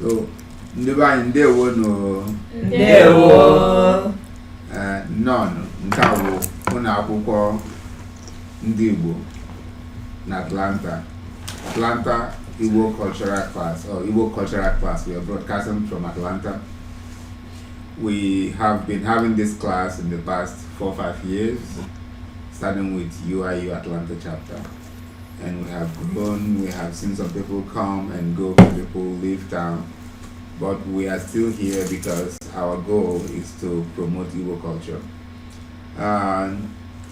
So, Ndiba ndewo no. Ndewo. None. Nkawo. Una akwụkwọ ndị Igbo na Atlanta. Atlanta Igbo Cultural Class or Igbo Cultural Class. We are broadcasting from Atlanta. We have been having this class in the past 4 or 5 years, starting with UIU Atlanta chapter. And we have grown, we have seen some people come and go, people leave town. But we are still here because our goal is to promote Igbo culture.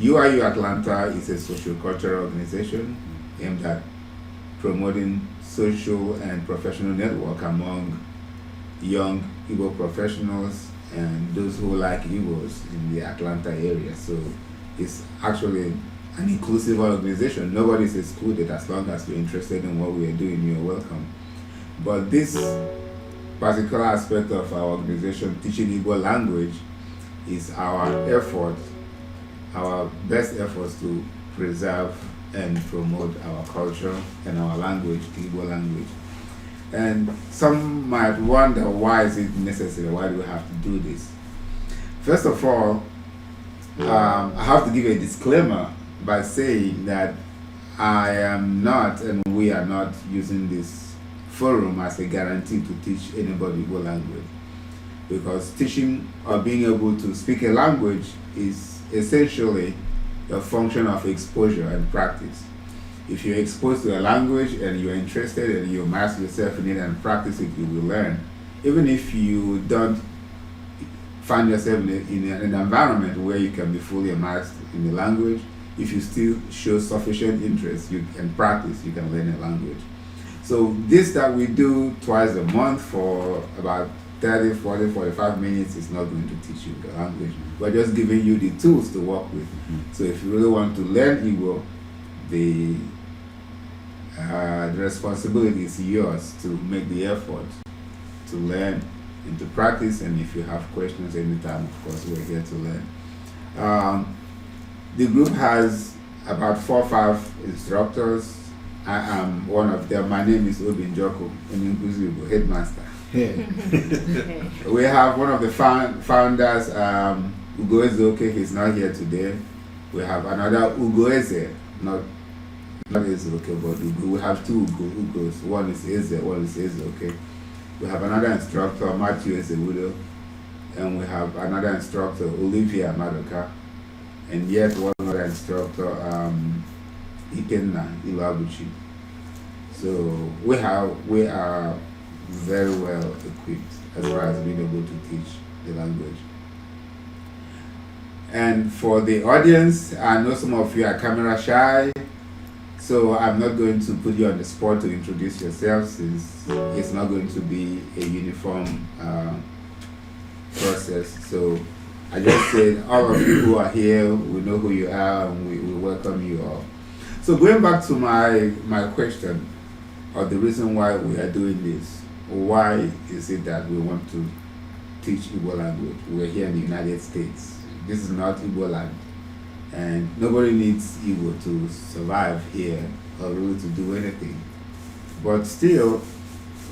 UIU Atlanta is a social cultural organization aimed at promoting social and professional network among young Igbo professionals and those who like Igbos in the Atlanta area. So it's actually an inclusive organization. Nobody is excluded. As long as you're interested in what we are doing, you're welcome. But this particular aspect of our organization, teaching Igbo language, is our effort, our best efforts to preserve and promote our culture and our language, the Igbo language. And some might wonder, why is it necessary? Why do we have to do this? First of all, I have to give a disclaimer by saying that I am not, and we are not using this forum as a guarantee to teach anybody Igbo language. Because teaching or being able to speak a language is essentially a function of exposure and practice. If you're exposed to a language and you're interested and you immerse yourself in it and practice it, you will learn. Even if you don't find yourself in an environment where you can be fully immersed in the language, if you still show sufficient interest and practice, you can learn a language. So this that we do twice a month for about 30, 40, 45 minutes is not going to teach you the language. We're just giving you the tools to work with. So if you really want to learn Igbo, the responsibility is yours to make the effort to learn and to practice. And if you have questions anytime, of course, we're here to learn. The group has about 4 or 5 instructors. I am one of them. My name is Obin Joko, an headmaster. We have one of the founders, Ugo Ezeoke. He's not here today. We have another Ugo Eze, not Ezeoke, but Ugo. We have 2 Ugos. One is Eze, one is Ezeoke. We have another instructor, Matthew Ezewudo, and we have another instructor, Olivia Madoka, and yet one other instructor, Ikenna Ilabuchi. So we are very well equipped as far as being able to teach the language. And for the audience, I know some of you are camera shy, so I'm not going to put you on the spot to introduce yourself, since it's not going to be a uniform process. So I just said, all of you who are here, we know who you are, and we welcome you all. So going back to my question, or the reason why we are doing this, why is it that we want to teach Igbo language? We're here in the United States. This is not Igbo land, and nobody needs Igbo to survive here or really to do anything. But still,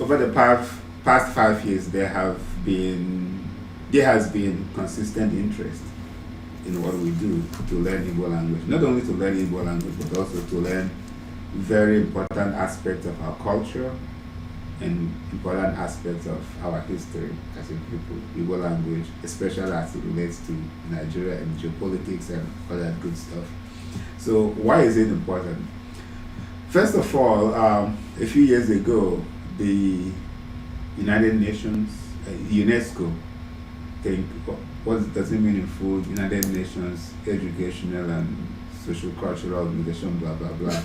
over the past 5 years, there has been consistent interest in what we do to learn Igbo language. Not only to learn Igbo language, but also to learn very important aspects of our culture and important aspects of our history as a people. Igbo language, especially as it relates to Nigeria and geopolitics and all that good stuff. So why is it important? First of all, a few years ago, the United Nations, UNESCO, what does it mean in full? United Nations Educational and Social Cultural Organization, blah, blah, blah.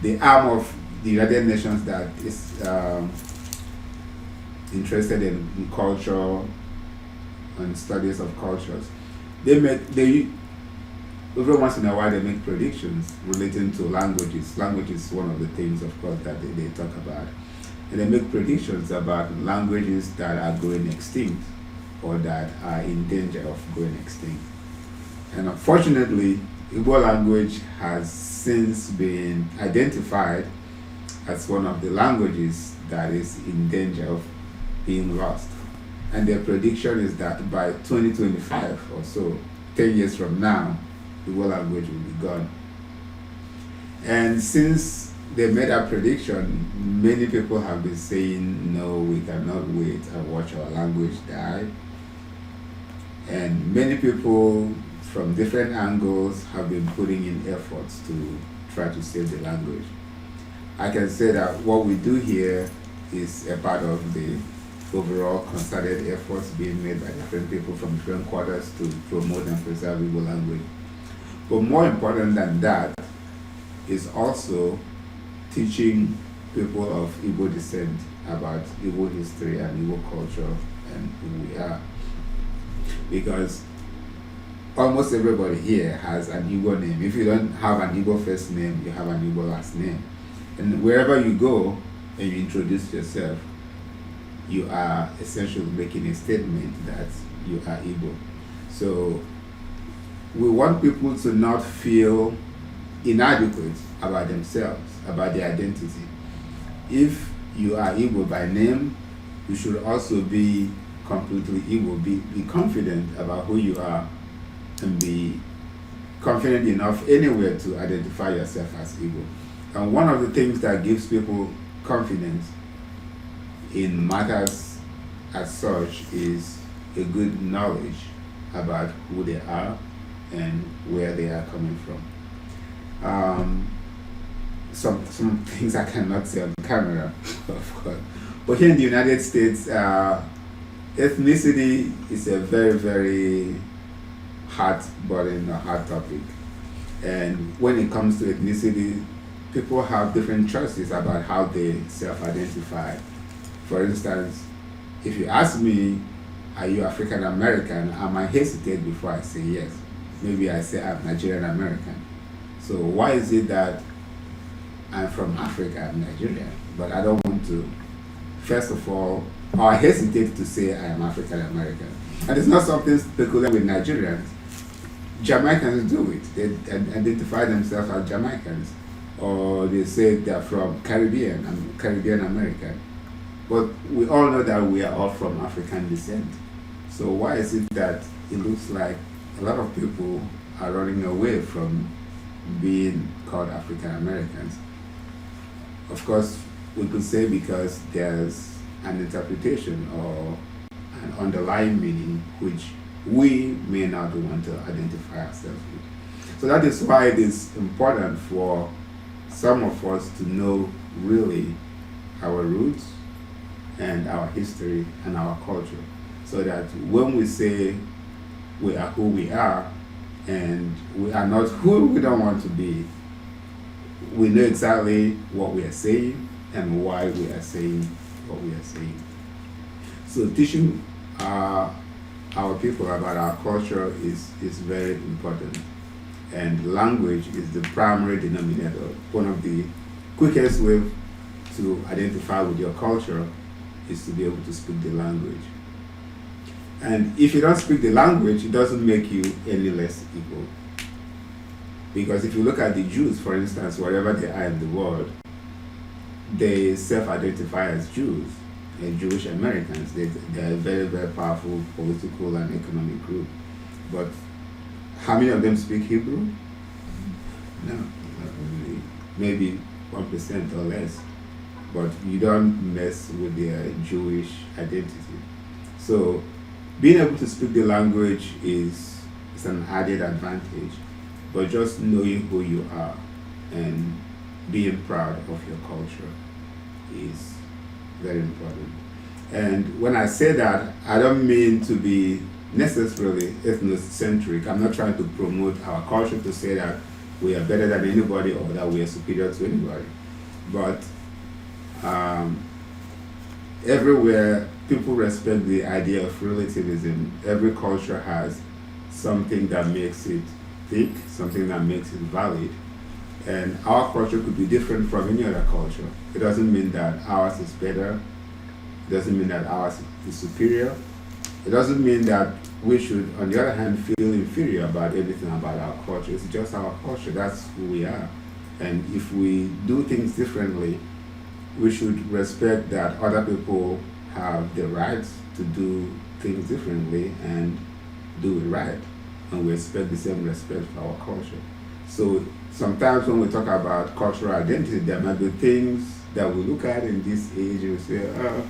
The arm of the United Nations that is interested in culture and studies of cultures. Every once in a while they make predictions relating to languages. Language is one of the things, of course, that they talk about. And they make predictions about languages that are going extinct or that are in danger of going extinct. And unfortunately, Igbo language has since been identified as one of the languages that is in danger of being lost. And their prediction is that by 2025 or so, 10 years from now, the Igbo language will be gone. And since they made that prediction, many people have been saying, no, we cannot wait and watch our language die. And many people from different angles have been putting in efforts to try to save the language. I can say that what we do here is a part of the overall concerted efforts being made by different people from different quarters to promote and preserve Igbo language. But more important than that is also teaching people of Igbo descent about Igbo history and Igbo culture and who we are. Because almost everybody here has an Igbo name. If you don't have an Igbo first name, you have an Igbo last name. And wherever you go and you introduce yourself, you are essentially making a statement that you are Igbo. So we want people to not feel inadequate about themselves, about their identity. If you are Igbo by name, you should also be completely Igbo. Be confident about who you are and be confident enough anywhere to identify yourself as Igbo. And one of the things that gives people confidence in matters as such is a good knowledge about who they are and where they are coming from. Some things I cannot say on camera, of course. But here in the United States, ethnicity is a very, very hot topic. And when it comes to ethnicity, people have different choices about how they self-identify. For instance, if you ask me, are you African American, I might hesitate before I say yes. Maybe I say I'm Nigerian American. So why is it that I'm from Africa, I'm Nigerian, but I don't want to, first of all, or I hesitate to say I am African American. And it's not something peculiar with Nigerians. Jamaicans do it. They identify themselves as Jamaicans. Or they say they're from Caribbean American. But we all know that we are all from African descent. So why is it that it looks like a lot of people are running away from being called African Americans? Of course, we could say because there's an interpretation or an underlying meaning which we may not want to identify ourselves with. So that is why it is important for some of us to know really our roots and our history and our culture, so that when we say we are who we are and we are not who we don't want to be, we know exactly what we are saying and why we are saying what we are saying. So teaching our people about our culture is very important. And language is the primary denominator. One of the quickest ways to identify with your culture is to be able to speak the language. And if you don't speak the language, it doesn't make you any less equal. Because if you look at the Jews, for instance, wherever they are in the world, they self-identify as Jews and Jewish Americans. They are a very, very powerful political and economic group. But how many of them speak Hebrew? No, not really. Maybe 1% or less. But you don't mess with their Jewish identity. So being able to speak the language is an added advantage. But just knowing who you are and being proud of your culture is very important. And when I say that, I don't mean to be necessarily ethnocentric. I'm not trying to promote our culture to say that we are better than anybody or that we are superior to anybody. But everywhere people respect the idea of relativism. Every culture has something that makes it thick, something that makes it valid. And our culture could be different from any other culture. It doesn't mean that ours is better. It doesn't mean that ours is superior. It doesn't mean that we should, on the other hand, feel inferior about everything about our culture. It's just our culture. That's who we are. And if we do things differently, we should respect that other people have the right to do things differently and do it right. And we expect the same respect for our culture. So sometimes when we talk about cultural identity, there might be things that we look at in this age and we say, oh,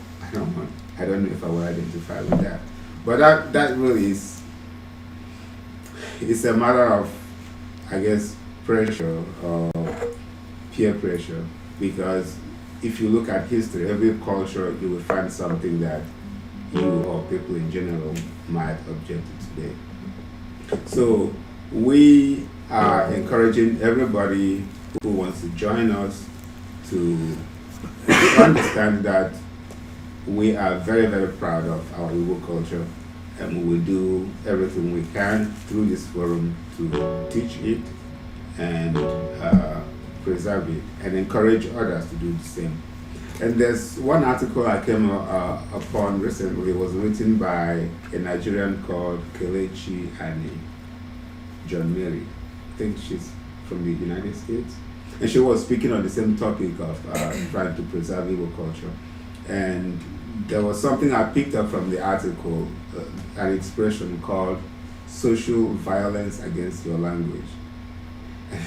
I don't know if I will identify with that. But that really is, it's a matter of, I guess, pressure or peer pressure, because if you look at history, every culture, you will find something that you or people in general might object to today. So we are encouraging everybody who wants to join us to understand that we are very, very proud of our Igbo culture, and we will do everything we can through this forum to teach it and preserve it and encourage others to do the same. And there's one article I came upon recently. It was written by a Nigerian called Kelechi Ani John Mary. I think she's from the United States. And she was speaking on the same topic of trying to preserve Igbo culture. And there was something I picked up from the article, an expression called social violence against your language.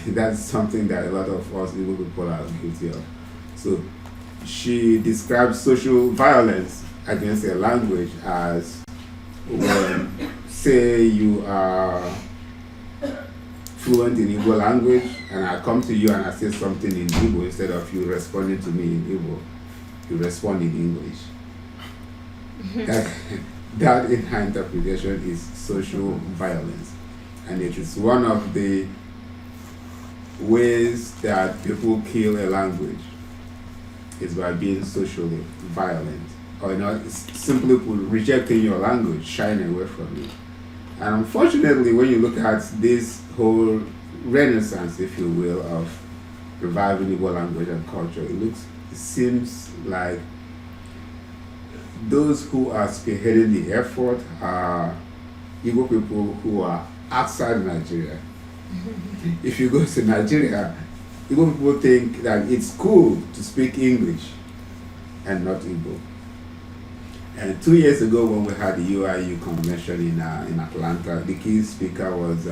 That's something that a lot of us Igbo people are guilty of. So she describes social violence against a language as when, say, you are fluent in Igbo language and I come to you and I say something in Igbo, instead of you responding to me in Igbo, you respond in English. That in her interpretation is social violence, and it is one of the ways that people kill a language is by being socially violent, or simply rejecting your language, shying away from it. And unfortunately, when you look at this whole renaissance, if you will, of reviving Igbo language and culture, it seems like those who are spearheading the effort are Igbo people who are outside Nigeria. If you go to Nigeria, Igbo people think that it's cool to speak English and not Igbo. And 2 years ago, when we had the UIU convention in Atlanta, the key speaker was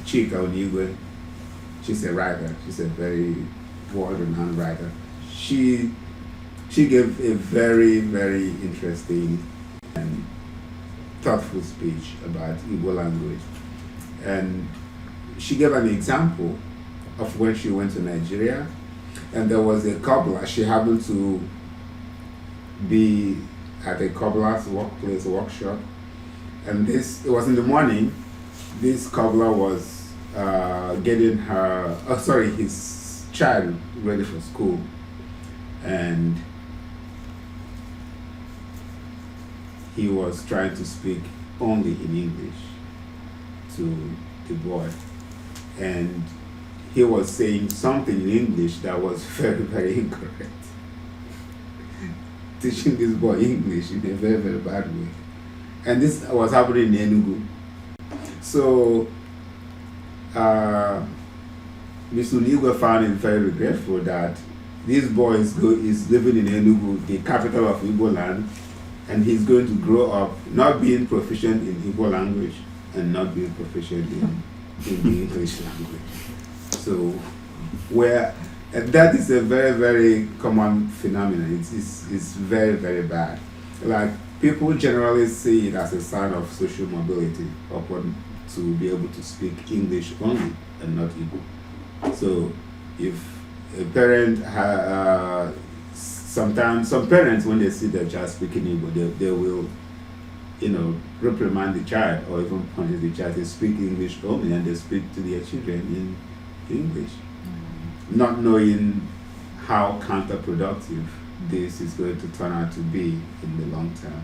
Chika Onigwe. She's a writer. She's a very world-renowned writer. She gave a very, very interesting and thoughtful speech about Igbo language. And she gave an example of when she went to Nigeria, and there was a cobbler. She happened to be at a cobbler's workshop, and it was in the morning. This cobbler was getting his child ready for school, and he was trying to speak only in English to the boy, and he was saying something in English that was very, very incorrect. Teaching this boy English in a very, very bad way. And this was happening in Enugu. So Mr. Unigwe found it very regretful that this boy is living in Enugu, the capital of Igbo land, and he's going to grow up not being proficient in Igbo language and not being proficient in the English language. So that is a very, very common phenomenon. It's very, very bad. Like, people generally see it as a sign of social mobility, upon to be able to speak English only and not Igbo. So if a parent, sometimes some parents, when they see their child speaking Igbo, they will, reprimand the child or even punish the child. They speak English only and they speak to their children in English, not knowing how counterproductive this is going to turn out to be in the long term.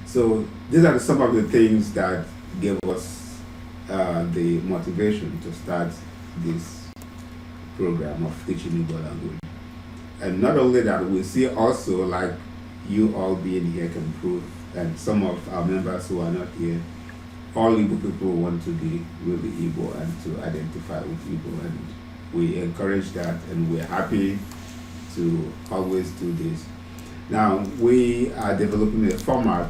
So these are some of the things that gave us the motivation to start this program of teaching Igbo language. And not only that, we see also, like you all being here can prove, and some of our members who are not here, all Igbo people want to be really Igbo and to identify with Igbo, and we encourage that, and we're happy to always do this. Now, we are developing a format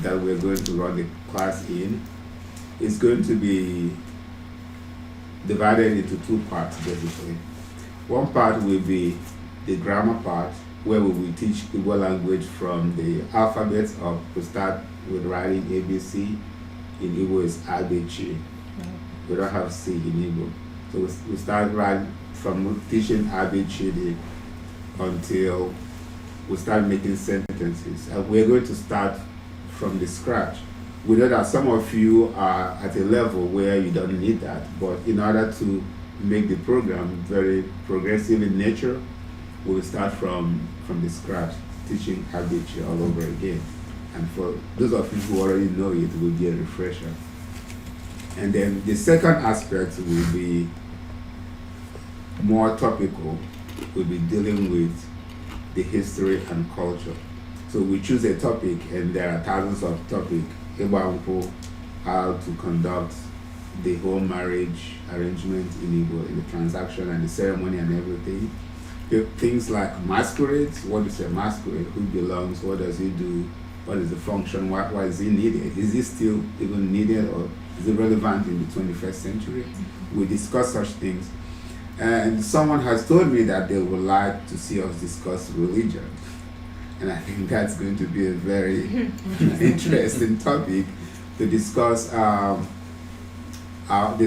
that we're going to run the class in. It's going to be divided into two parts, basically. One part will be the grammar part, where we will teach Igbo language from the alphabet up. We start with writing ABC. In Igbo is Abechi. We don't have C in Igbo. So we start right from teaching Abechi until we start making sentences. And we're going to start from the scratch. We know that some of you are at a level where you don't need that, but in order to make the program very progressive in nature, we will start from the scratch, teaching Abechi all over again. And for those of you who already know it, will be a refresher. And then the second aspect will be more topical. We'll be dealing with the history and culture. So we choose a topic, and there are thousands of topics. Igbo, how to conduct the whole marriage arrangement in Igbo, in the transaction and the ceremony and everything. Things like masquerades. What is a masquerade? Who belongs? What does he do? What is the function? Why is it needed? Is it still even needed, or is it relevant in the 21st century? We discuss such things. And someone has told me that they would like to see us discuss religion. And I think that's going to be a very interesting topic to discuss the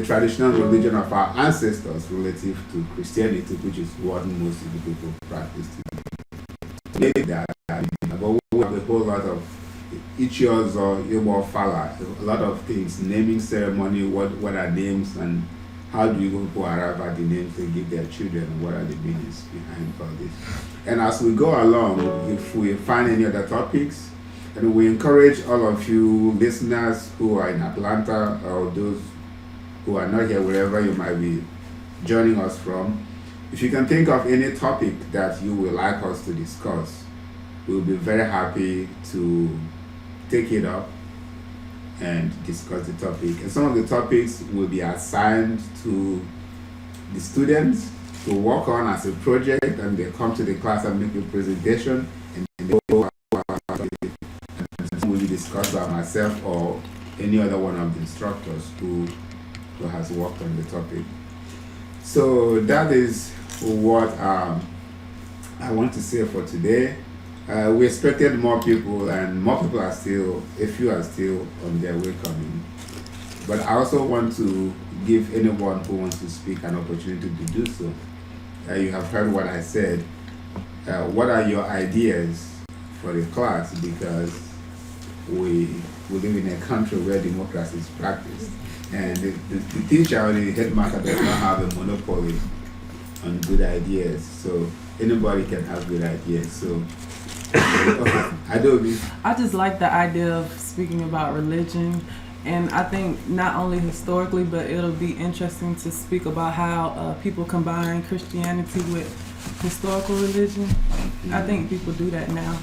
traditional religion of our ancestors relative to Christianity, which is what most of the people practice today. Maybe that, but we have a whole lot of Ichios or Igbo Fala, a lot of things, naming ceremony, what are names, and how do you go arrive at the names they give their children, and what are the meanings behind all this. And as we go along, if we find any other topics, and we encourage all of you listeners who are in Atlanta or those who are not here, wherever you might be joining us from, if you can think of any topic that you would like us to discuss, we'll be very happy to take it up and discuss the topic. And some of the topics will be assigned to the students to work on as a project, and they come to the class and make a presentation, and they go and some will be discussed by myself or any other one of the instructors who has worked on the topic. So that is what I want to say for today. We expected more people, and more people are still, a few are still on their way coming. But I also want to give anyone who wants to speak an opportunity to do so. You have heard what I said. What are your ideas for the class? Because we live in a country where democracy is practiced. And the teacher or the headmaster does not have a monopoly on good ideas. So anybody can have good ideas. So Adobe. I just like the idea of speaking about religion, and I think not only historically, but it'll be interesting to speak about how people combine Christianity with historical religion. I think people do that now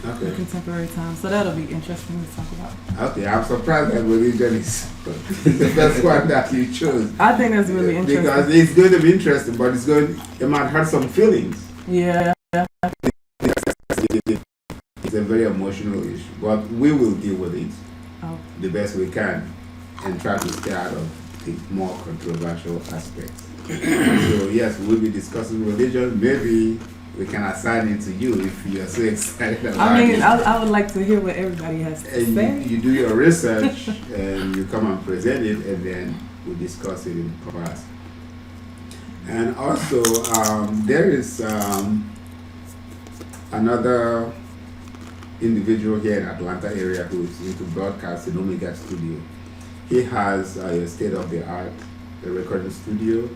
in contemporary times, so that'll be interesting to talk about. Okay, I'm surprised that religion is the first one that you chose. I think that's really interesting. Because it's going to be interesting, but it might hurt some feelings. Yeah. It's a very emotional issue, but we will deal with it the best we can and try to stay out of the more controversial aspects. So yes, we'll be discussing religion. Maybe we can assign it to you if you are so excited about it. I would like to hear what everybody has to say. You do your research and you come and present it, and then we discuss it in class. And also, there is another individual here in Atlanta area who is into broadcast in Omega Studio. He has a state-of-the-art recording studio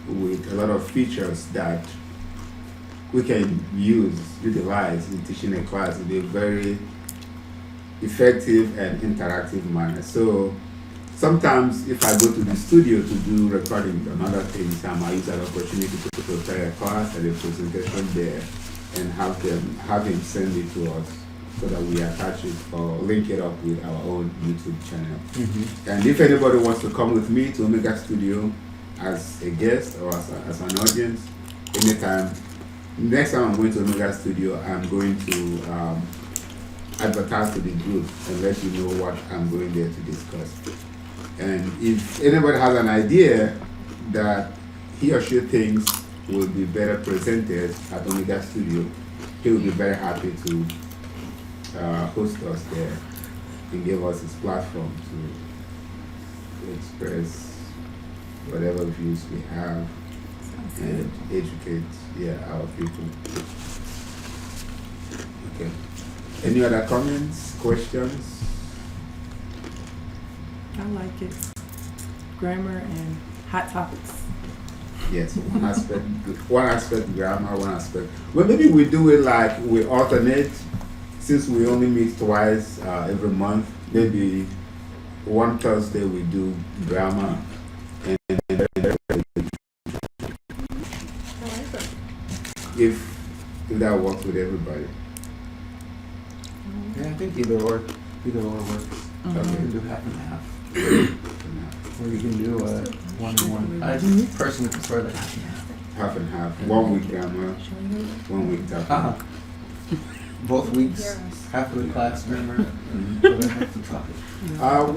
with a lot of features that we can utilize in teaching a class in a very effective and interactive manner. So sometimes if I go to the studio to do recording and other things, I might use that opportunity to prepare a class and a presentation there and have him send it to us so that we attach it or link it up with our own YouTube channel. Mm-hmm. And if anybody wants to come with me to Omega Studio as a guest or as an audience, anytime next time I'm going to Omega Studio, I'm going to advertise to the group and let you know what I'm going there to discuss. And if anybody has an idea that he or she thinks will be better presented at Omega Studio, he will be very happy to host us there and give us his platform to express whatever views we have and educate our people. Okay. Any other comments, questions? I like it. Grammar and hot topics. Yes, one aspect grammar, one aspect. Well, maybe we do it like we alternate, since we only meet twice every month. Maybe one Thursday we do grammar, and if that works with everybody. Yeah, I think either or works. Mm-hmm. Okay. You can do half and half. Or you can do 1 and 1. I personally prefer the half and half. Half and half. 1 week grammar, 1 week topic. Both weeks, half of the class grammar, and the other half the topic.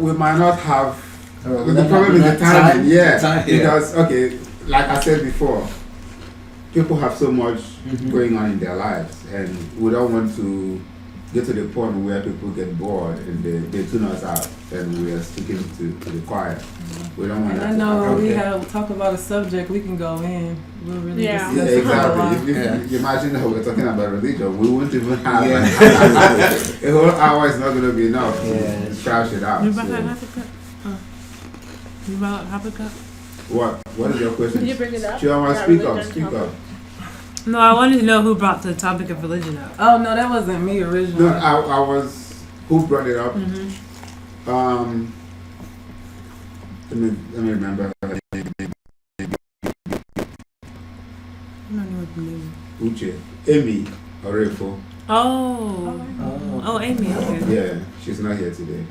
We might not have. Oh, The problem is the timing. Yeah, Time, yeah. because okay, like I said before, people have so much going on in their lives, and we don't want to get to the point where people get bored and they tune us out, and we are sticking to the choir. We don't want And that I to know happen. when we have talk about a subject, we can go in. We'll really Yeah. Yeah, discuss it for a while. exactly. If you imagine that we're talking about religion, we won't even have Yeah. a whole hour is not going to be enough Yeah. to trash it out. You about So, half a cup? You about half a cup? what is your question? Can you bring it up? Chioma, That speak up, religion speak topic? up. No, I wanted to know who brought the topic of religion up. Oh no, that wasn't me originally. No, I was. Who brought it up? Mm-hmm. Let me remember her name. I don't know what the name. Uche, Amy Orefo. Oh. Oh, Amy. Okay. Yeah, she's not here today.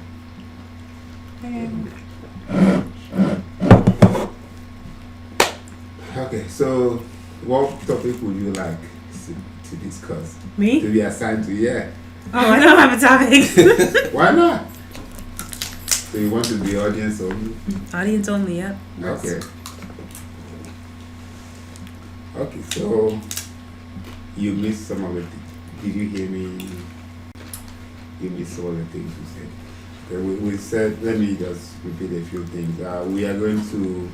Okay, so what topic would you like to discuss? Me? To be assigned to? Yeah. Oh, I don't have a topic. Why not? So you want to be audience only? Audience only. Yep. Okay. Okay, so you missed some of it. Did you hear me? You missed some of the things you said. Okay, we said, let me just repeat a few things. We are going to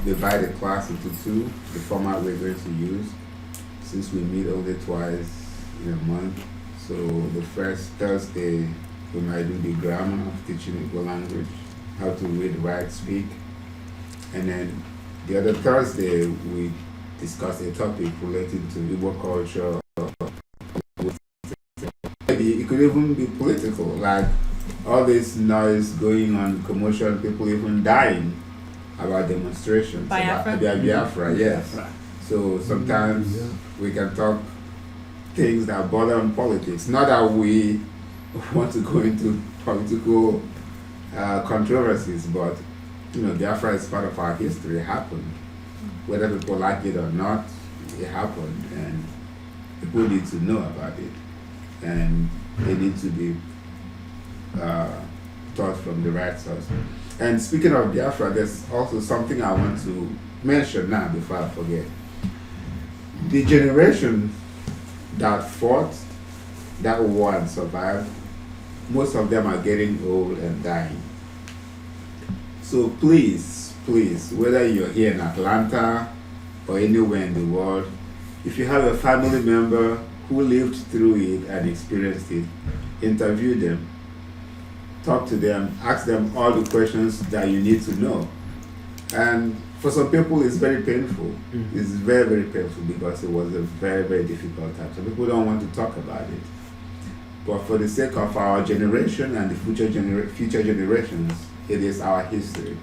divide the class into two, the format we're going to use, since we meet only twice in a month. So the first Thursday, we might do the grammar of teaching Igbo language, how to read, write, speak. And then the other Thursday, we discuss a topic related to Igbo culture. Maybe it could even be political, like all this noise going on, commotion, people even dying about demonstrations. Biafra? About Biafra, yes. So sometimes we can talk things that border on politics. Not that we want to go into political controversies, but you know, Biafra is part of our history. It happened. Whether people like it or not, it happened, and people need to know about it, and they need to be taught from the right source. And speaking of Biafra, there's also something I want to mention now before I forget. The generation that fought that war and survived, most of them are getting old and dying. So please, whether you're here in Atlanta or anywhere in the world, if you have a family member who lived through it and experienced it, interview them, talk to them, ask them all the questions that you need to know. And for some people, it's very painful. It's very, very painful because it was a very, very difficult time. Some people don't want to talk about it. But for the sake of our generation and the future generations, it is our history.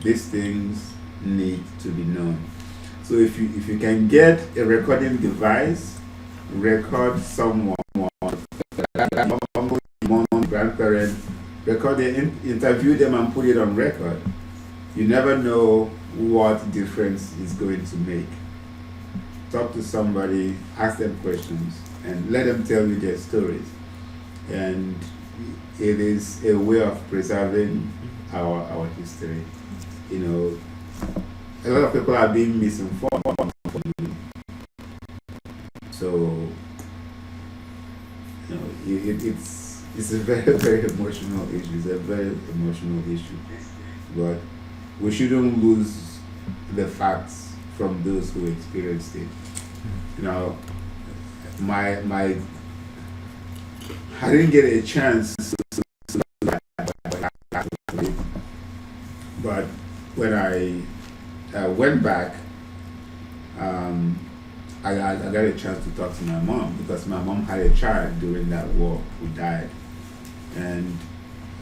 These things need to be known. So if you can get a recording device, record someone, grandparent, record them, interview them and put it on record. You never know what difference it's going to make. talk to somebody, ask them questions, and let them tell you their stories. And it is a way of preserving our history. You know, a lot of people are being misinformed. So, you know, it's a very, very emotional issue. It's a very emotional issue. But we shouldn't lose the facts from those who experienced it. You know, I didn't get a chance to but when I went back, I got a chance to talk to my mom because my mom had a child during that war who died, and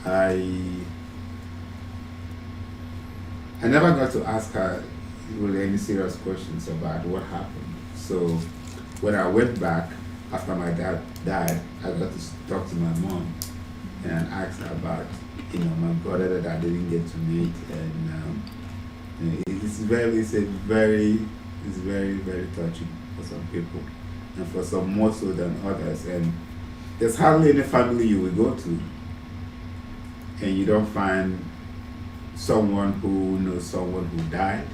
I never got to ask her really any serious questions about what happened. So when I went back after my dad died, I got to talk to my mom and ask her about my brother that I didn't get to meet, and it's very very touching for some people, and for some more so than others. And there's hardly any family you will go to, and you don't find someone who knows someone who died.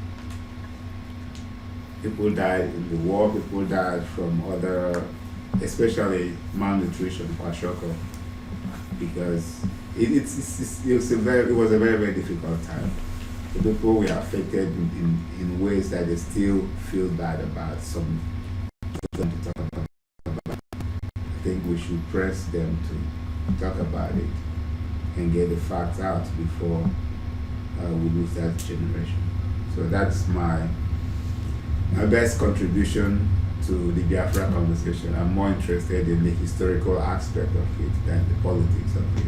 People died in the war. People died from other, especially malnutrition, kwashiorkor, because it was a very very difficult time. The people were affected in ways that they still feel bad about. Some to talk about. I think we should press them to talk about it and get the facts out before we lose that generation. So that's my best contribution to the Biafra conversation. I'm more interested in the historical aspect of it than the politics of it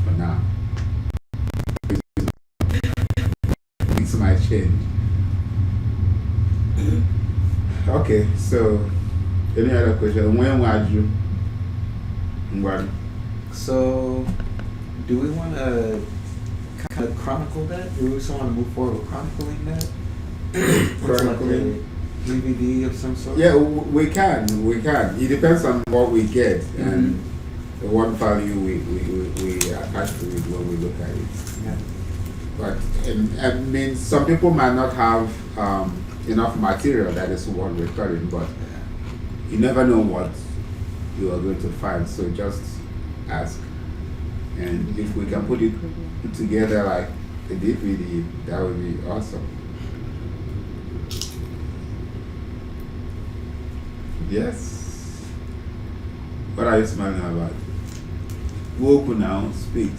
for now. Things might change. Okay, so any other question? When were you? So, do we want to kind of chronicle that? Do we just want to move forward with chronicling that? Chronicling? DVD of some sort? Yeah, we can. It depends on what we get and what value we attach to it when we look at it. Yeah. But I mean, some people might not have enough material that is what we're studying, but you never know what you are going to find. So just ask, and if we can put it together like a DVD, that would be awesome. Yes. What are you smiling about? Woke now, speak.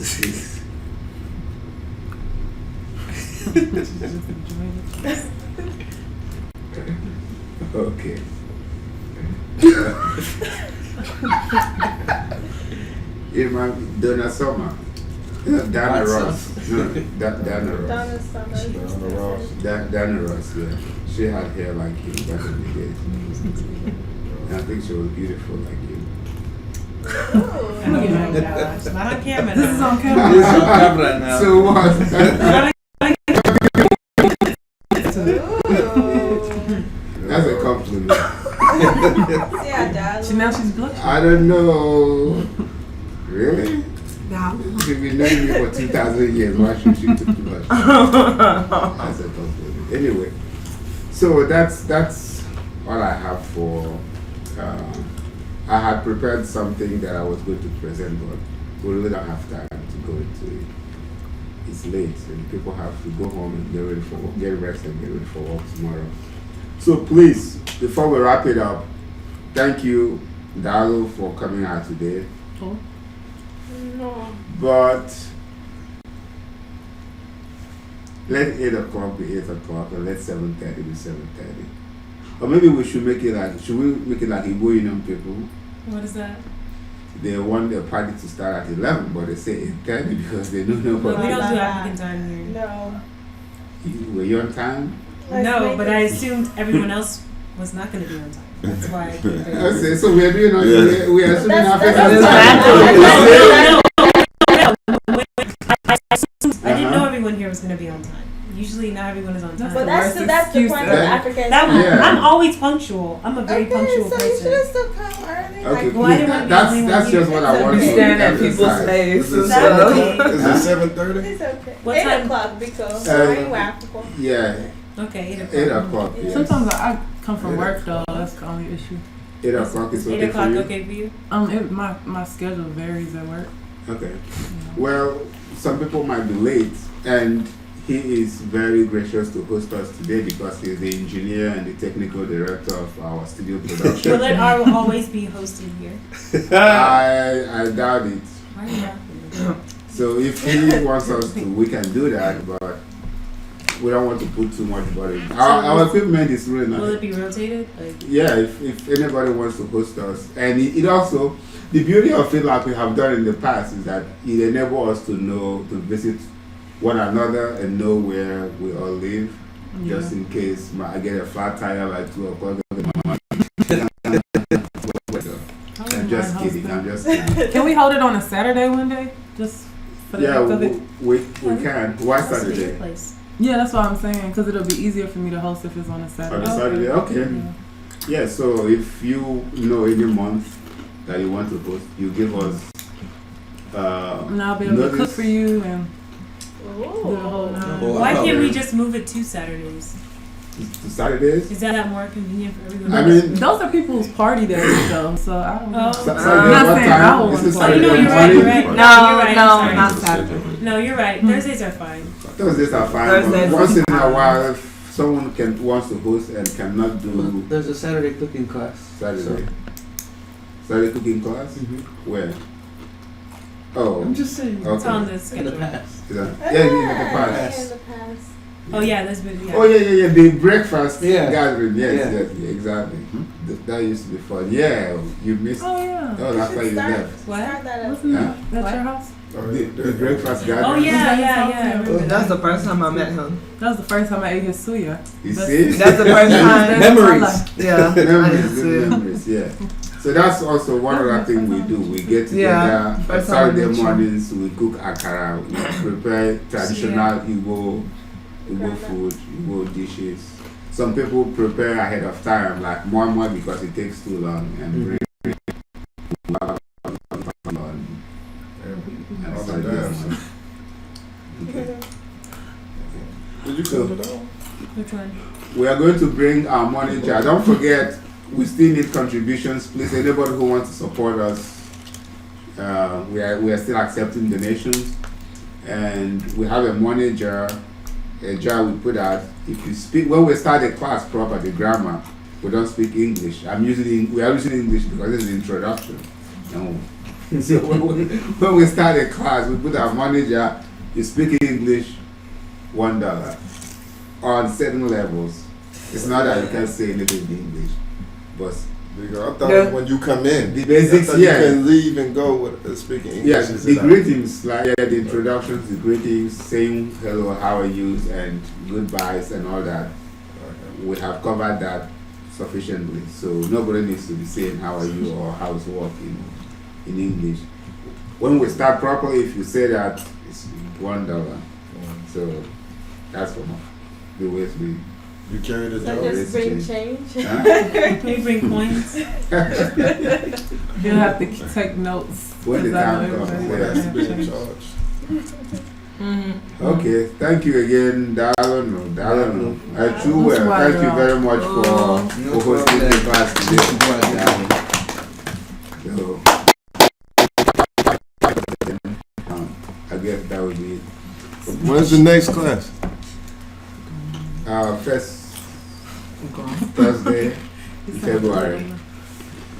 Okay. It might be Donna Summer. Dana Ross. No, Dana Ross. Dana Ross, yeah. She had hair like him back in the day. And I think she was beautiful like him. Oh my gosh, not on camera. This is on It camera. is on camera now. So what? That's a compliment. Yeah, Dad. Now she's blushing. I don't know. Really? She's been knowing me for 2,000 years. Why should she take blush? That's a compliment. Anyway, so that's all I have for. I had prepared something that I was going to present, but we really don't have time to go into it. It's late, and people have to go home and get ready for work, get rest and get ready for work tomorrow. So please, before we wrap it up, thank you, Dalu, for coming out today. Oh. No. But let 8 o'clock be 8 o'clock, or let 7:30 be 7:30. Or maybe we should make it like, Igbo Union people? What is that? They want their party to start at 11, but they say 8:30 because they don't know No, we about don't do African time here. No. Were you on time? No, but I assumed everyone else was not going to be on time. That's why I came there. Okay, so we are doing on, we are assuming That's- African that's- time. I didn't know everyone here was going to be on time. Usually, not everyone is on time. But That's that's the excuse point of then. African That time. Yeah. I'm always punctual. I'm a very punctual so you should person. have still come early. Okay, Like, Well, I didn't wanna be the only that's one just here. what I It's want okay. to Stand at people's emphasize. face. Is it Exactly. Is it 7:30? it's okay. What 8 time? o'clock because Uh, I ain't African. Yeah, Okay, 8 o'clock. 8 o'clock. Yes. Sometimes I come from 8 work though. That's the only issue. 8 o'clock is 8 okay o'clock for you? okay for you? My schedule varies at work. Okay. Well, some people might be late, and he is very gracious to host us today because he's the engineer and the technical director of our studio production. Will it always be hosted here? I doubt it. Why are you laughing? So if he wants us to, we can do that, but we don't want to put too much burden. Our equipment is really nice. Will it be rotated? Like, Yeah, if anybody wants to host us, and it also, the beauty of it, like we have done in the past, is that it enables us to know, to visit one another and know where we all live, just in case I get a flat tire like 2 o'clock in the morning. I'm just kidding. I'm just kidding. Can we hold it on a Saturday one day? Just for the Yeah, heck of it? we can. Why that's the Saturday? place. Yeah, that's what I'm saying. Because it'll be easier for me to host if it's on a On Saturday. a Saturday, okay. Yeah. Yeah, so if you know any month that you want to host, you give us. And I'll be able to cook notice. for you and do the whole Ooh. nine. Well, Why can't we Okay. just move it to Saturdays? To Saturdays. Is that more convenient for everyone? I mean, Those are people's party days though, so I don't know. Oh. Saturday, I'm not what saying I time? will This is want Oh, to. you know, Saturday you're right, morning. you're right. No, you're right, no, I'm sorry. not Saturday. No, you're right. Thursdays are fine. Thursdays are fine. Thursdays But once in are a fine. while, if someone wants to host and cannot do There's a Saturday cooking class. Saturday. Saturday cooking class? Where? Oh, I'm just saying. It's on okay. the In the schedule. past. Is that, yeah, in the Yeah, past. in the past. Oh, yeah, there's been, yeah. Oh yeah, the breakfast Yeah. gathering. Yes, Yeah. yes, exactly. That used to be fun. Yeah, you missed. Oh yeah. Oh, that's why you left. What? Start that up. Wasn't Huh? that What? your house? The breakfast gathering. Oh, yeah, yeah. I remember That's that. the first time I met him. That was the first time I ate his suya. You That's- see? That's the first time. Memories. Yeah. I Memories, didn't see good him. memories, yeah. So that's also one other thing we do. We get together Yeah, on first time I Saturday met you. mornings. We cook akara. We prepare traditional Igbo food, Igbo dishes. Some people prepare ahead of time, like more because it takes too long, and bring and Oh, start damn. doing it. Okay. Did you cook it all? Which one? We are going to bring our money jar. Don't forget, we still need contributions. Please, anybody who wants to support us, we are still accepting donations, and we have a money jar, a jar we put out. If you speak when we start the class proper, the grammar, we don't speak English. We are using English because it's an introduction. No. So when we start a class, we put our money jar. You speak English, $1 on certain levels. It's not that you can't say anything in English, but There you go. I thought Yeah. when you come in, the basics, I thought yeah. you can leave and go with speaking English. Yes, and the sit down. greetings, like the introductions, the greetings, saying hello, how are you, and goodbyes and all that. We have covered that sufficiently, so nobody needs to be saying how are you or how's work in English. When we start properly, if you say that, it's $1. So that's one of the ways we. You carry the So joke. just bring change. Huh? Can you bring coins? You'll have to take notes. When the 'cause I know time comes, everybody That's to be in has charge. Okay, thank you again, Dallon. True That's well. why Thank you you're very all- much Oh, for hosting the class today. So, I guess that would be When's the next class? first Thursday in February.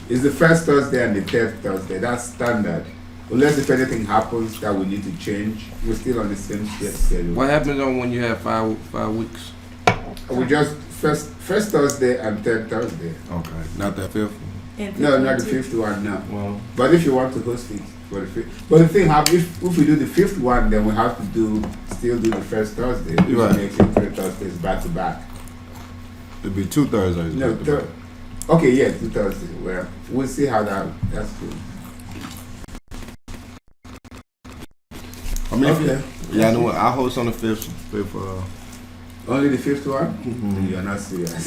It's the first Thursday and the third Thursday. That's standard. Unless if anything happens that we need to change, we're still on the same schedule. What happens on when you have 5 weeks? We just first Thursday and third Thursday. Okay, not that fifth. And No, not the 52. fifth one, no. Well, But if you want to host it for the fifth, but the thing if we do the fifth one, then we have to still do the first Thursday, which Right. makes it 3 Thursdays back to back. It'd be 2 Thursdays. No, okay, yeah, 2 Thursdays. Well, we'll see how that's good. I mean, Okay. Yeah, I know what. I'll host on the 5th. Only the fifth one? Mhm. You're not serious.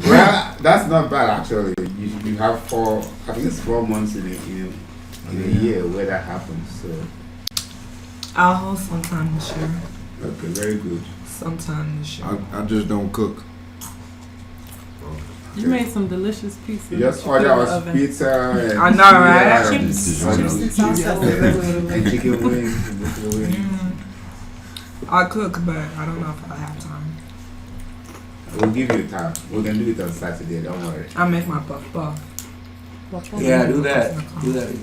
Well, that's not bad actually. You have I think it's 4 months in a year where that happens. So I'll host sometime this year. okay, very good. Sometime this year. I just don't cook. You made some delicious pizza. You just that order put in the us oven. pizza and I know, right? Chips and and salsa. and chicken wings, and buffalo wings. I cook, but I don't know if I'll have time. We'll give you time. We can do it on Saturday. Don't worry. I'll make my puff puff. Yeah, do that. Do that.